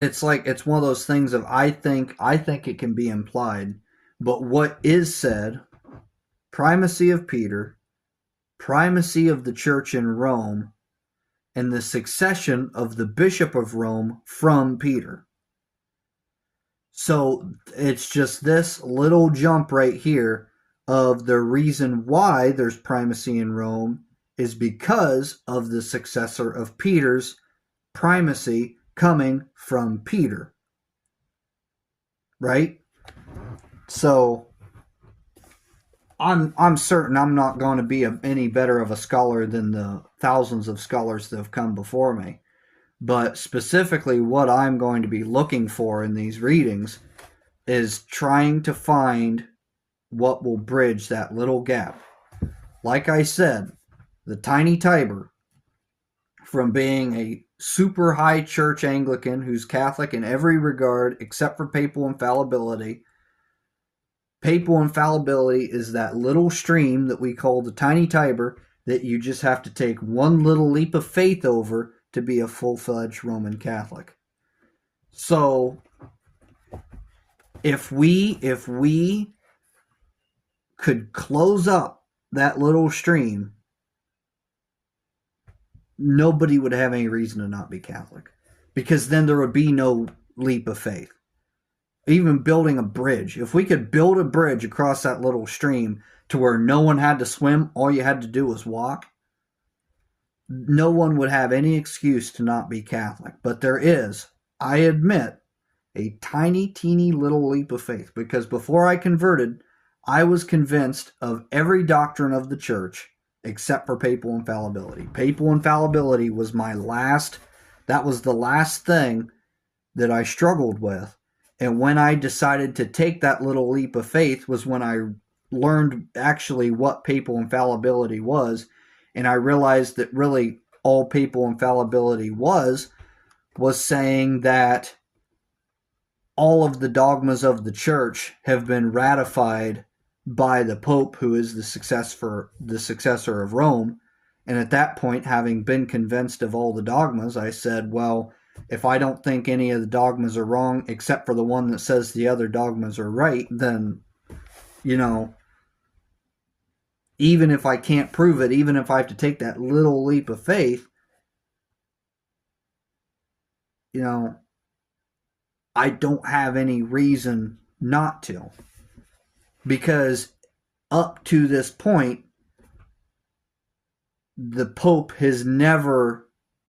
it's like it's one of those things of I think it can be implied, but what is said, primacy of Peter, primacy of the church in Rome, and the succession of the bishop of Rome from Peter. So it's just this little jump right here of the reason why there's primacy in Rome is because of the successor of Peter's primacy coming from Peter, right? So I'm certain I'm not going to be any better of a scholar than the thousands of scholars that have come before me. But specifically, what I'm going to be looking for in these readings is trying to find what will bridge that little gap. Like I said, the tiny Tiber, from being a super high church Anglican who's Catholic in every regard except for papal infallibility. Papal infallibility is that little stream that we call the tiny Tiber that you just have to take one little leap of faith over to be a full-fledged Roman Catholic. So if we could close up that little stream, nobody would have any reason to not be Catholic, because then there would be no leap of faith. Even building a bridge, if we could build a bridge across that little stream to where no one had to swim, all you had to do was walk, no one would have any excuse to not be Catholic. But there is, I admit, a tiny, teeny little leap of faith, because before I converted, I was convinced of every doctrine of the church except for papal infallibility. Papal infallibility was that was the last thing that I struggled with. And when I decided to take that little leap of faith was when I learned actually what papal infallibility was. And I realized that really all papal infallibility was saying that all of the dogmas of the church have been ratified by the Pope, who is the successor of Rome. And at that point, having been convinced of all the dogmas, I said, well, if I don't think any of the dogmas are wrong except for the one that says the other dogmas are right, then, you know, even if I can't prove it, even if I have to take that little leap of faith, you know, I don't have any reason not to. Because up to this point, the Pope has never